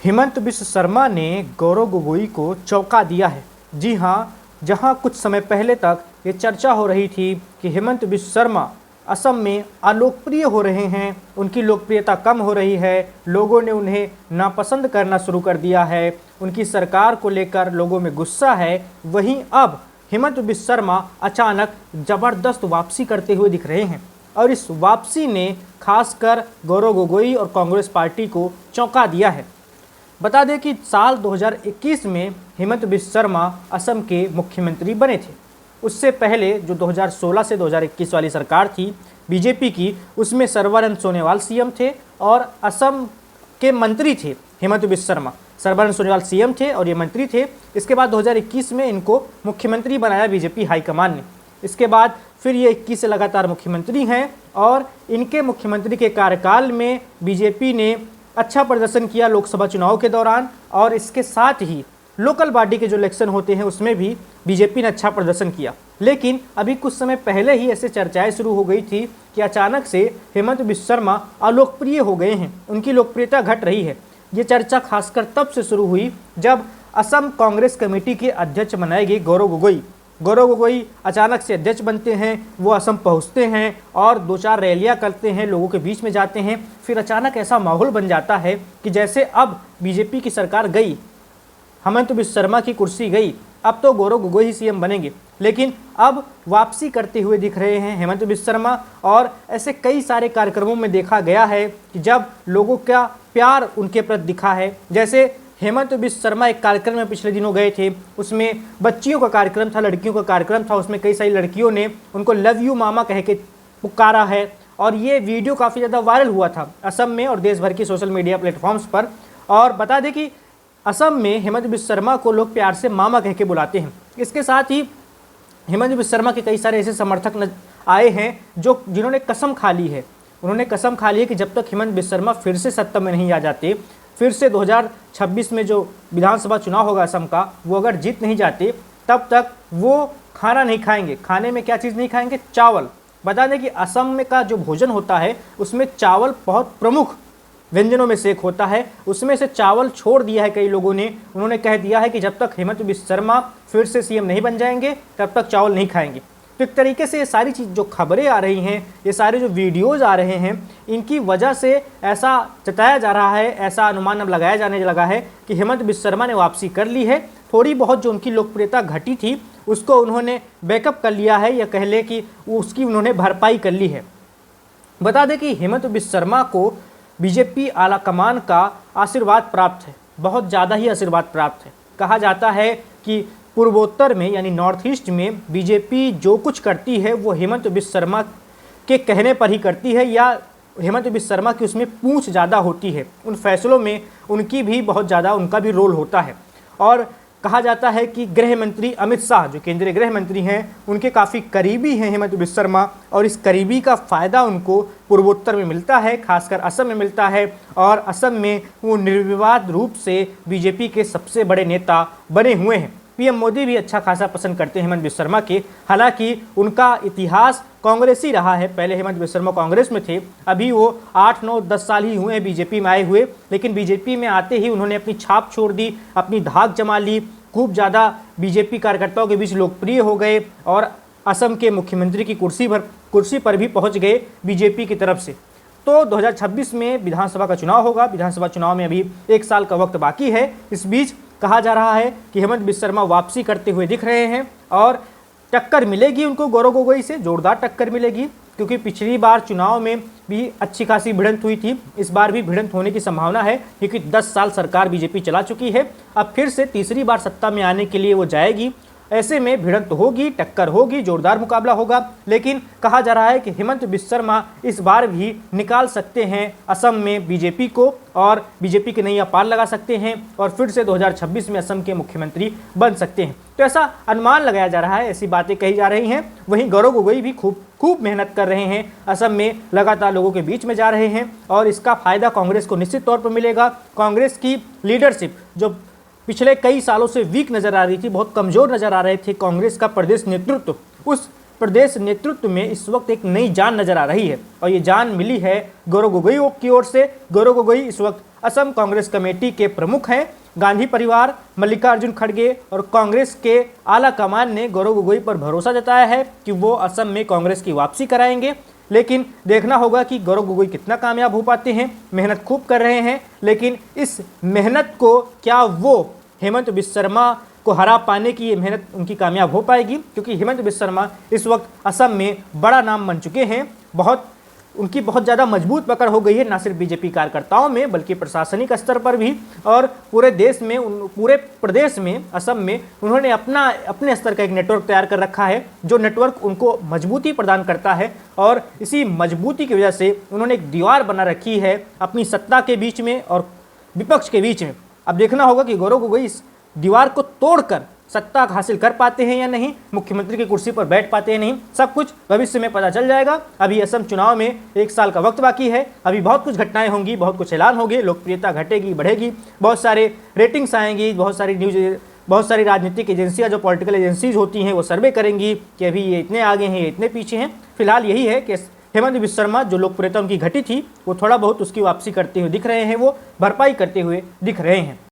हेमंत बिश्व शर्मा ने गौरव गोगोई को चौंका दिया है। जी हाँ, जहां कुछ समय पहले तक ये चर्चा हो रही थी कि हेमंत बिश्व शर्मा असम में अलोकप्रिय हो रहे हैं, उनकी लोकप्रियता कम हो रही है, लोगों ने उन्हें नापसंद करना शुरू कर दिया है, उनकी सरकार को लेकर लोगों में गुस्सा है, वहीं अब हेमंत बिश्व शर्मा अचानक ज़बरदस्त वापसी करते हुए दिख रहे हैं और इस वापसी ने खासकर गौरव गोगोई और कांग्रेस पार्टी को चौंका दिया है। बता दें कि साल 2021 में हेमंत बिश्व शर्मा असम के मुख्यमंत्री बने थे। उससे पहले जो 2016 से 2021 वाली सरकार थी बीजेपी की, उसमें सर्बानंद सोनोवाल सीएम थे और असम के मंत्री थे हेमंत बिश्व शर्मा। सर्बानंद सोनोवाल सीएम थे और ये मंत्री थे। इसके बाद 2021 में इनको मुख्यमंत्री बनाया बीजेपी हाईकमान ने। इसके बाद फिर ये 21 से लगातार मुख्यमंत्री हैं और इनके मुख्यमंत्री के कार्यकाल में बीजेपी ने अच्छा प्रदर्शन किया लोकसभा चुनाव के दौरान, और इसके साथ ही लोकल बॉडी के जो इलेक्शन होते हैं उसमें भी बीजेपी ने अच्छा प्रदर्शन किया। लेकिन अभी कुछ समय पहले ही ऐसे चर्चाएं शुरू हो गई थी कि अचानक से हेमंत बिश्व शर्मा अलोकप्रिय हो गए हैं, उनकी लोकप्रियता घट रही है। ये चर्चा खासकर तब से शुरू हुई जब असम कांग्रेस कमेटी के अध्यक्ष बनाए गए गौरव गोगोई। गौरव गोगोई अचानक से अध्यक्ष बनते हैं, वो असम पहुंचते हैं और 2-4 रैलियां करते हैं, लोगों के बीच में जाते हैं। फिर अचानक ऐसा माहौल बन जाता है कि जैसे अब बीजेपी की सरकार गई, हेमंत बिश्व शर्मा की कुर्सी गई, अब तो गौरव गोगोई ही सीएम बनेंगे। लेकिन अब वापसी करते हुए दिख रहे हैं हेमंत बिश्व शर्मा, और ऐसे कई सारे कार्यक्रमों में देखा गया है कि जब लोगों का प्यार उनके प्रति दिखा है। जैसे हेमंत बिश्व शर्मा एक कार्यक्रम में पिछले दिनों गए थे, उसमें बच्चियों का कार्यक्रम था, लड़कियों का कार्यक्रम था, उसमें कई सारी लड़कियों ने उनको लव यू मामा कह के पुकारा है और ये वीडियो काफ़ी ज़्यादा वायरल हुआ था असम में और देश भर की सोशल मीडिया प्लेटफॉर्म्स पर। और बता दें कि असम में हेमंत बिश्व शर्मा को लोग प्यार से मामा कह के बुलाते हैं। इसके साथ ही हेमंत बिश्व शर्मा के कई सारे ऐसे समर्थक आए हैं जिन्होंने कसम खा ली है। उन्होंने कसम खा ली है कि जब तक हेमंत बिश्व शर्मा फिर से सत्ता में नहीं आ जाते, फिर से 2026 में जो विधानसभा चुनाव होगा असम का, वो अगर जीत नहीं जाते, तब तक वो खाना नहीं खाएंगे। खाने में क्या चीज़ नहीं खाएंगे? चावल। बता दें कि असम में का जो भोजन होता है उसमें चावल बहुत प्रमुख व्यंजनों में से एक होता है। उसमें से चावल छोड़ दिया है कई लोगों ने। उन्होंने कह दिया है कि जब तक हेमंत बिश्व शर्मा फिर से सीएम नहीं बन जाएंगे तब तक चावल नहीं खाएंगे। तो एक तरीके से ये सारी चीज़ जो खबरें आ रही हैं, ये सारे जो वीडियोज़ आ रहे हैं, इनकी वजह से ऐसा जताया जा रहा है, ऐसा अनुमान अब लगाया जाने लगा है कि हेमंत बिश्व शर्मा ने वापसी कर ली है। थोड़ी बहुत जो उनकी लोकप्रियता घटी थी उसको उन्होंने बैकअप कर लिया है, या कह लें कि उसकी उन्होंने भरपाई कर ली है। बता दें कि हेमंत बिश्व शर्मा को बीजेपी आला कमान का आशीर्वाद प्राप्त है, बहुत ज़्यादा ही आशीर्वाद प्राप्त है। कहा जाता है कि पूर्वोत्तर में यानी नॉर्थ ईस्ट में बीजेपी जो कुछ करती है वो हेमंत बिश्व शर्मा के कहने पर ही करती है, या हेमंत बिश्व शर्मा की उसमें पूंछ ज़्यादा होती है। उन फैसलों में उनकी भी बहुत ज़्यादा उनका भी रोल होता है। और कहा जाता है कि गृह मंत्री अमित शाह जो केंद्रीय गृह मंत्री हैं, उनके काफ़ी करीबी हैं हेमंत बिश्व शर्मा, और इस करीबी का फ़ायदा उनको पूर्वोत्तर में मिलता है, खासकर असम में मिलता है। और असम में वो निर्विवाद रूप से बीजेपी के सबसे बड़े नेता बने हुए हैं। पीएम मोदी भी अच्छा खासा पसंद करते हैं हेमंत बिश्व शर्मा के। हालांकि उनका इतिहास कांग्रेसी रहा है। पहले हेमंत बिश्व शर्मा कांग्रेस में थे, अभी वो 8, 9, 10 साल ही हुए हैं बीजेपी में आए हुए। लेकिन बीजेपी में आते ही उन्होंने अपनी छाप छोड़ दी, अपनी धाक जमा ली, खूब ज़्यादा बीजेपी कार्यकर्ताओं के बीच लोकप्रिय हो गए और असम के मुख्यमंत्री की कुर्सी पर भी पहुँच गए बीजेपी की तरफ से। तो 2026 में विधानसभा का चुनाव होगा। विधानसभा चुनाव में अभी 1 साल का वक्त बाकी है। इस बीच कहा जा रहा है कि हेमंत बिश्व शर्मा वापसी करते हुए दिख रहे हैं और टक्कर मिलेगी उनको गौरव गोगोई से, जोरदार टक्कर मिलेगी, क्योंकि पिछली बार चुनाव में भी अच्छी खासी भिड़ंत हुई थी। इस बार भी भिड़ंत होने की संभावना है, क्योंकि 10 साल सरकार बीजेपी चला चुकी है। अब फिर से तीसरी बार सत्ता में आने के लिए वो जाएगी। ऐसे में भिड़ंत होगी, टक्कर होगी, जोरदार मुकाबला होगा। लेकिन कहा जा रहा है कि हेमंत बिश्व शर्मा इस बार भी निकाल सकते हैं असम में बीजेपी को, और बीजेपी की नैया पार लगा सकते हैं और फिर से 2026 में असम के मुख्यमंत्री बन सकते हैं। तो ऐसा अनुमान लगाया जा रहा है, ऐसी बातें कही जा रही हैं। वहीं गौरव गोगोई भी खूब मेहनत कर रहे हैं, असम में लगातार लोगों के बीच में जा रहे हैं, और इसका फायदा कांग्रेस को निश्चित तौर पर मिलेगा। कांग्रेस की लीडरशिप जो पिछले कई सालों से वीक नज़र आ रही थी, बहुत कमज़ोर नज़र आ रहे थे कांग्रेस का प्रदेश नेतृत्व, उस प्रदेश नेतृत्व में इस वक्त एक नई जान नजर आ रही है और ये जान मिली है गौरव गोगोई की ओर से। गौरव गोगोई इस वक्त असम कांग्रेस कमेटी के प्रमुख हैं। गांधी परिवार, मल्लिकार्जुन खड़गे और कांग्रेस के आला कमान ने गौरव गोगोई पर भरोसा जताया है कि वो असम में कांग्रेस की वापसी कराएंगे। लेकिन देखना होगा कि गौरव गोगोई कितना कामयाब हो पाते हैं। मेहनत खूब कर रहे हैं, लेकिन इस मेहनत को क्या वो हेमंत बिस्वा शर्मा को हरा पाने की ये मेहनत उनकी कामयाब हो पाएगी? क्योंकि हेमंत बिस्वा शर्मा इस वक्त असम में बड़ा नाम बन चुके हैं। उनकी बहुत ज़्यादा मजबूत पकड़ हो गई है, ना सिर्फ बीजेपी कार्यकर्ताओं में बल्कि प्रशासनिक स्तर पर भी और पूरे देश में, पूरे प्रदेश में, असम में उन्होंने अपने स्तर का एक नेटवर्क तैयार कर रखा है, जो नेटवर्क उनको मजबूती प्रदान करता है। और इसी मजबूती की वजह से उन्होंने एक दीवार बना रखी है अपनी सत्ता के बीच में और विपक्ष के बीच में। अब देखना होगा कि गौरव गोगोई इस दीवार को तोड़कर सत्ता हासिल कर पाते हैं या नहीं, मुख्यमंत्री की कुर्सी पर बैठ पाते हैं नहीं, सब कुछ भविष्य में पता चल जाएगा। अभी असम चुनाव में 1 साल का वक्त बाकी है। अभी बहुत कुछ घटनाएं होंगी, बहुत कुछ ऐलान होंगे, लोकप्रियता घटेगी, बढ़ेगी, बहुत सारे रेटिंग्स आएंगी, बहुत सारी राजनीतिक एजेंसियां, जो पॉलिटिकल एजेंसीज होती हैं, वो सर्वे करेंगी कि अभी ये इतने आगे हैं, ये इतने पीछे हैं। फिलहाल यही है कि हेमंत बिस्वा शर्मा, जो लोकप्रियता उनकी घटी थी, वो थोड़ा बहुत उसकी वापसी करते हुए दिख रहे हैं, वो भरपाई करते हुए दिख रहे हैं।